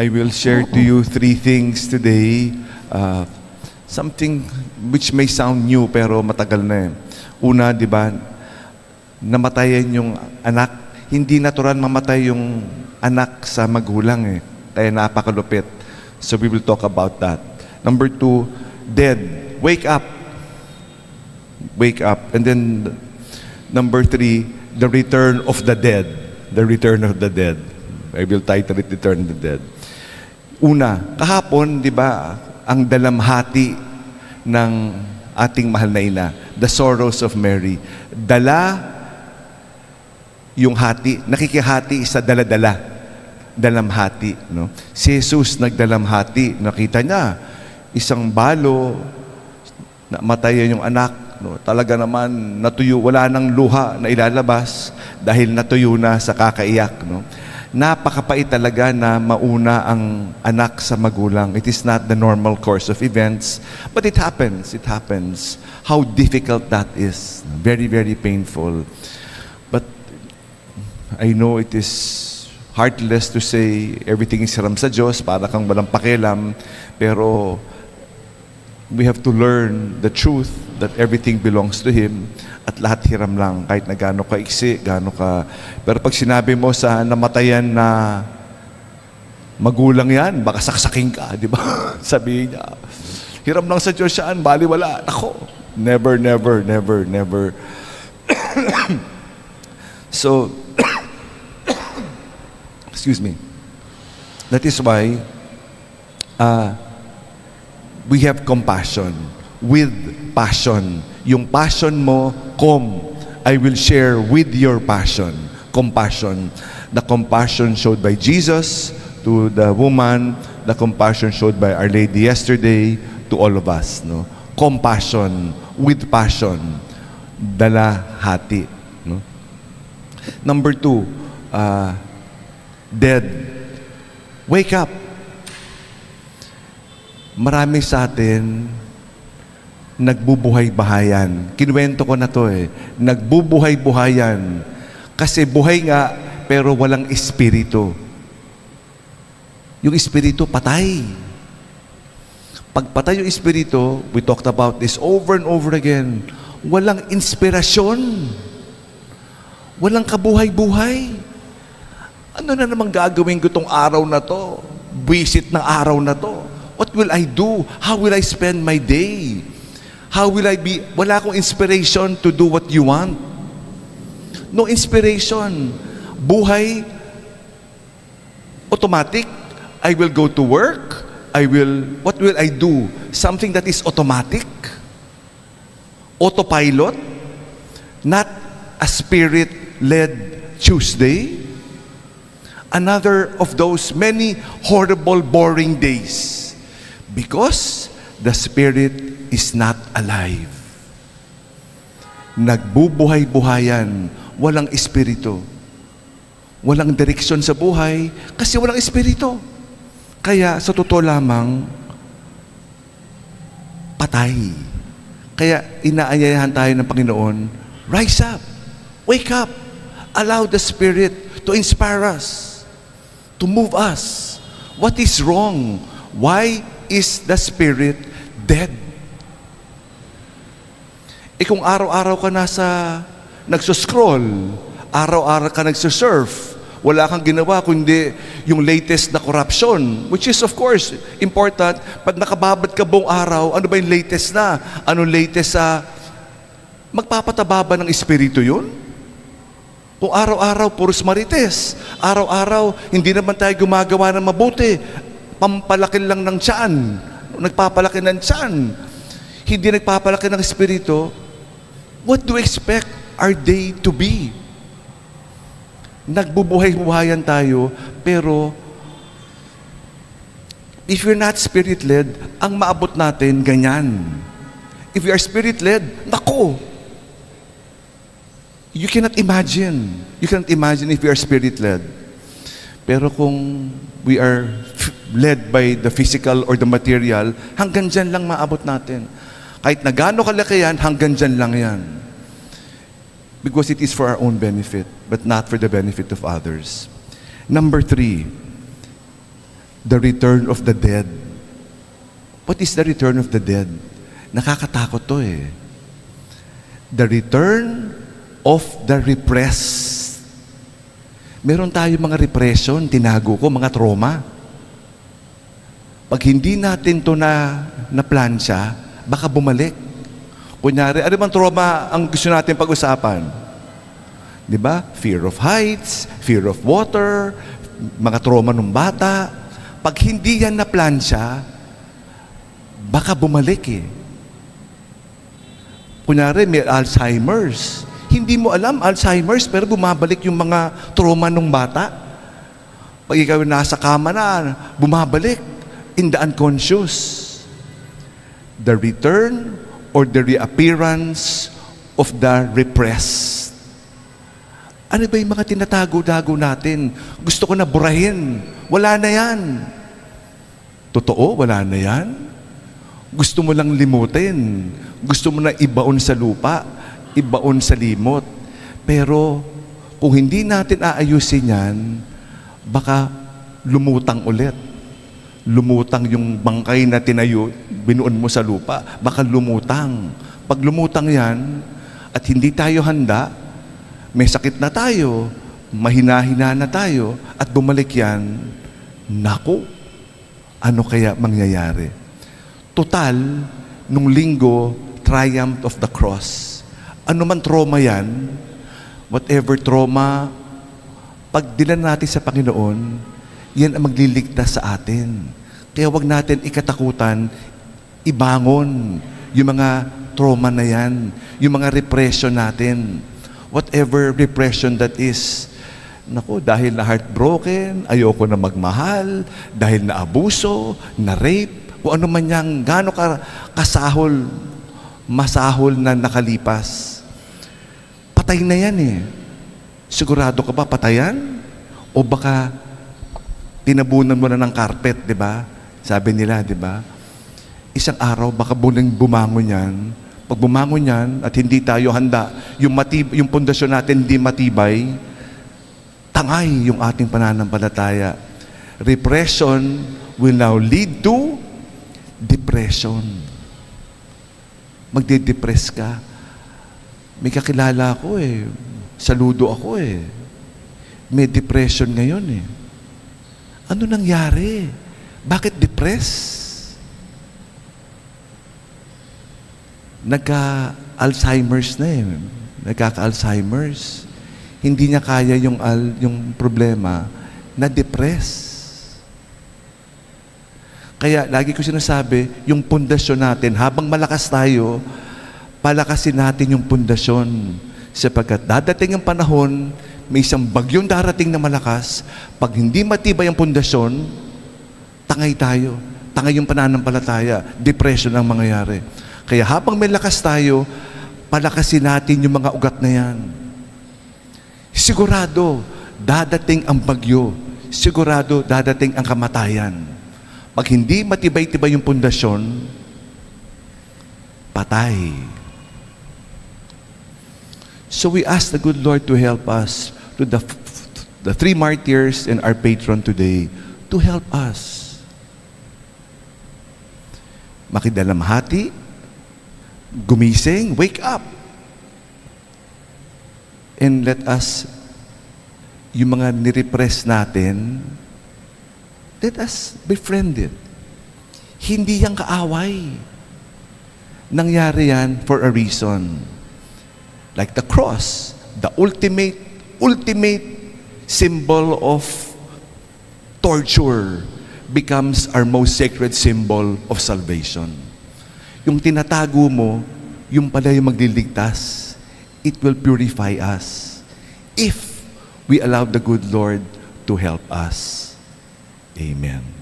I will share to you three things today. Something which may sound new pero matagal na eh. Una, di ba, namatayan yung anak. Hindi natural mamatay yung anak sa magulang eh. Kaya napakalupit. So we will talk about that. Number two, dead. Wake up. Wake up. And then number three, the return of the dead. The return of the dead. I will title it Return of the Dead. Una, kahapon, di ba, ang dalamhati ng ating mahal na ina, the sorrows of Mary. Dala yung hati, nakikihati sa dala-dala. Dalamhati. No? Si Jesus nagdalamhati. Nakita niya, isang balo, namatayan yung anak. No? Talaga naman, natuyo, wala nang luha na ilalabas dahil natuyo na sa kakaiyak. No? Napakapait talaga na mauna ang anak sa magulang. It is not the normal course of events, but it happens. It happens. How difficult that is. Very, very painful. But I know it is heartless to say everything is hiram sa Diyos, para kang walang pakialam, pero we have to learn the truth that everything belongs to Him at lahat hiram lang, kahit na gaano ka iksi, gaano ka... Pero pag sinabi mo sa namatayan na magulang yan, baka saksakin ka, di ba? Sabihin niya, hiram lang sa Diyos yan, baliwala. Ako, never, never, never, never. So, excuse me. That is why we have compassion with passion. Yung passion mo, I will share with your passion. Compassion. The compassion showed by Jesus to the woman, the compassion showed by Our Lady yesterday to all of us. No? Compassion with passion. Dala-hati. No? Number two, dead. Wake up. Marami sa atin nagbubuhay-bahayan. Kinuwento ko na to eh. Nagbubuhay-buhayan. Kasi buhay nga, pero walang espiritu. Yung espiritu, patay. Pag patay yung espiritu, we talked about this over and over again, walang inspirasyon. Walang kabuhay-buhay. Ano na namang gagawin ko tong araw na to? Visit ng araw na to. What will I do? How will I spend my day? How will I be? Wala akong inspiration to do what you want. No inspiration. Buhay, automatic. I will go to work. What will I do? Something that is automatic. Autopilot. Not a spirit-led Tuesday. Another of those many horrible, boring days. Because the Spirit is not alive. Nagbubuhay-buhayan, walang espiritu. Walang direksyon sa buhay kasi walang espiritu. Kaya sa totoo lamang, patay. Kaya inaayayahan tayo ng Panginoon, rise up, wake up, allow the Spirit to inspire us, to move us. What is wrong? Why is the Spirit dead? Kung araw-araw ka nagsuscroll, araw-araw ka nagsusurf, wala kang ginawa kundi yung latest na corruption, which is of course important. Pag nakababad ka buong araw, ano ba yung latest na? Ano latest sa... Magpapataba ba ng espiritu yun? Kung araw-araw puros marites, araw-araw hindi naman tayo gumagawa ng mabuti, pampalaki lang ng tiyan, nagpapalaki ng tiyan, hindi nagpapalaki ng espiritu, what do we expect our day to be? Nagbubuhay-buhayan tayo, pero if you're not spirit-led, ang maabot natin, ganyan. If you are spirit-led, nako! You cannot imagine. You cannot imagine if you are spirit-led. Pero kung we are led by the physical or the material, hanggang dyan lang maabot natin. Kahit na gaano kalaki yan, hanggang dyan lang yan. Because it is for our own benefit, but not for the benefit of others. Number three, the return of the dead. What is the return of the dead? Nakakatakot to eh. The return of the repressed. Meron tayo mga repression, tinago ko, mga trauma. Pag hindi natin to na plansya, baka bumalik. Kunyari, ano bang trauma ang gusto natin pag-usapan? Di ba? Fear of heights, fear of water, mga trauma ng bata. Pag hindi yan na plansya, baka bumalik eh. Kunyari, may Alzheimer's. Hindi mo alam, Alzheimer's, pero bumabalik yung mga trauma ng bata. Pag ikaw nasa kama na, bumabalik in the unconscious. The return or the reappearance of the repressed. Ano ba yung mga tinatago-dago natin? Gusto ko na burahin. Wala na yan. Totoo, wala na yan. Gusto mo lang limutin. Gusto mo na ibaon sa lupa, ibaon sa limot. Pero kung hindi natin aayusin yan, baka lumutang ulit. Lumutang yung bangkay na tinayo, binuon mo sa lupa, baka lumutang. Pag lumutang yan, at hindi tayo handa, may sakit na tayo, mahina-hina na tayo, at bumalik yan, naku, ano kaya mangyayari? Total, nung linggo, triumph of the cross. Ano man trauma yan, whatever trauma, pag dinan natin sa Panginoon, yan ang magliligtas sa atin. Kaya wag natin ikatakutan, ibangon yung mga trauma na yan, yung mga repression natin. Whatever repression that is. Naku, dahil na heartbroken, ayoko na magmahal, dahil na abuso, na rape, kung ano man yang gaano kasahol, masahol na nakalipas. Patay na yan eh. Sigurado ka ba patayan? O baka tinabunan mo na ng carpet, di ba? Sabi nila, di ba? Isang araw, baka bumangon yan. Pag bumangon yan, at hindi tayo handa, yung pundasyon natin hindi matibay, tangay yung ating pananampalataya. Repression will now lead to depression. Magde-depress ka. May kakilala ako eh. Saludo ako eh. May depression ngayon eh. Ano nangyari? Bakit depressed? Nagka-Alzheimer's na eh. Nagkaka-Alzheimer's. Hindi niya kaya yung problema na depressed. Kaya lagi ko sinasabi, yung pundasyon natin, habang malakas tayo, palakasin natin yung pundasyon. Sapagkat dadating ang panahon, may isang bagyong darating na malakas, pag hindi matibay ang pundasyon, tangay tayo. Tangay yung pananampalataya, depression ang mangyayari. Kaya habang may lakas tayo, palakasin natin yung mga ugat na yan. Sigurado, dadating ang bagyo. Sigurado, dadating ang kamatayan. Pag hindi matibay-tibay yung pundasyon, patay. So we ask the good Lord to help us, to the three martyrs and our patron today, to help us. Makidalamhati, gumising, wake up. And let us, yung mga nirepress natin, let us befriend it. Hindi yang kaaway. Nangyari yan for a reason. Like the cross, the ultimate symbol of torture becomes our most sacred symbol of salvation. Yung tinatago mo, yung pala yung magliligtas. It will purify us if we allow the good Lord to help us. Amen.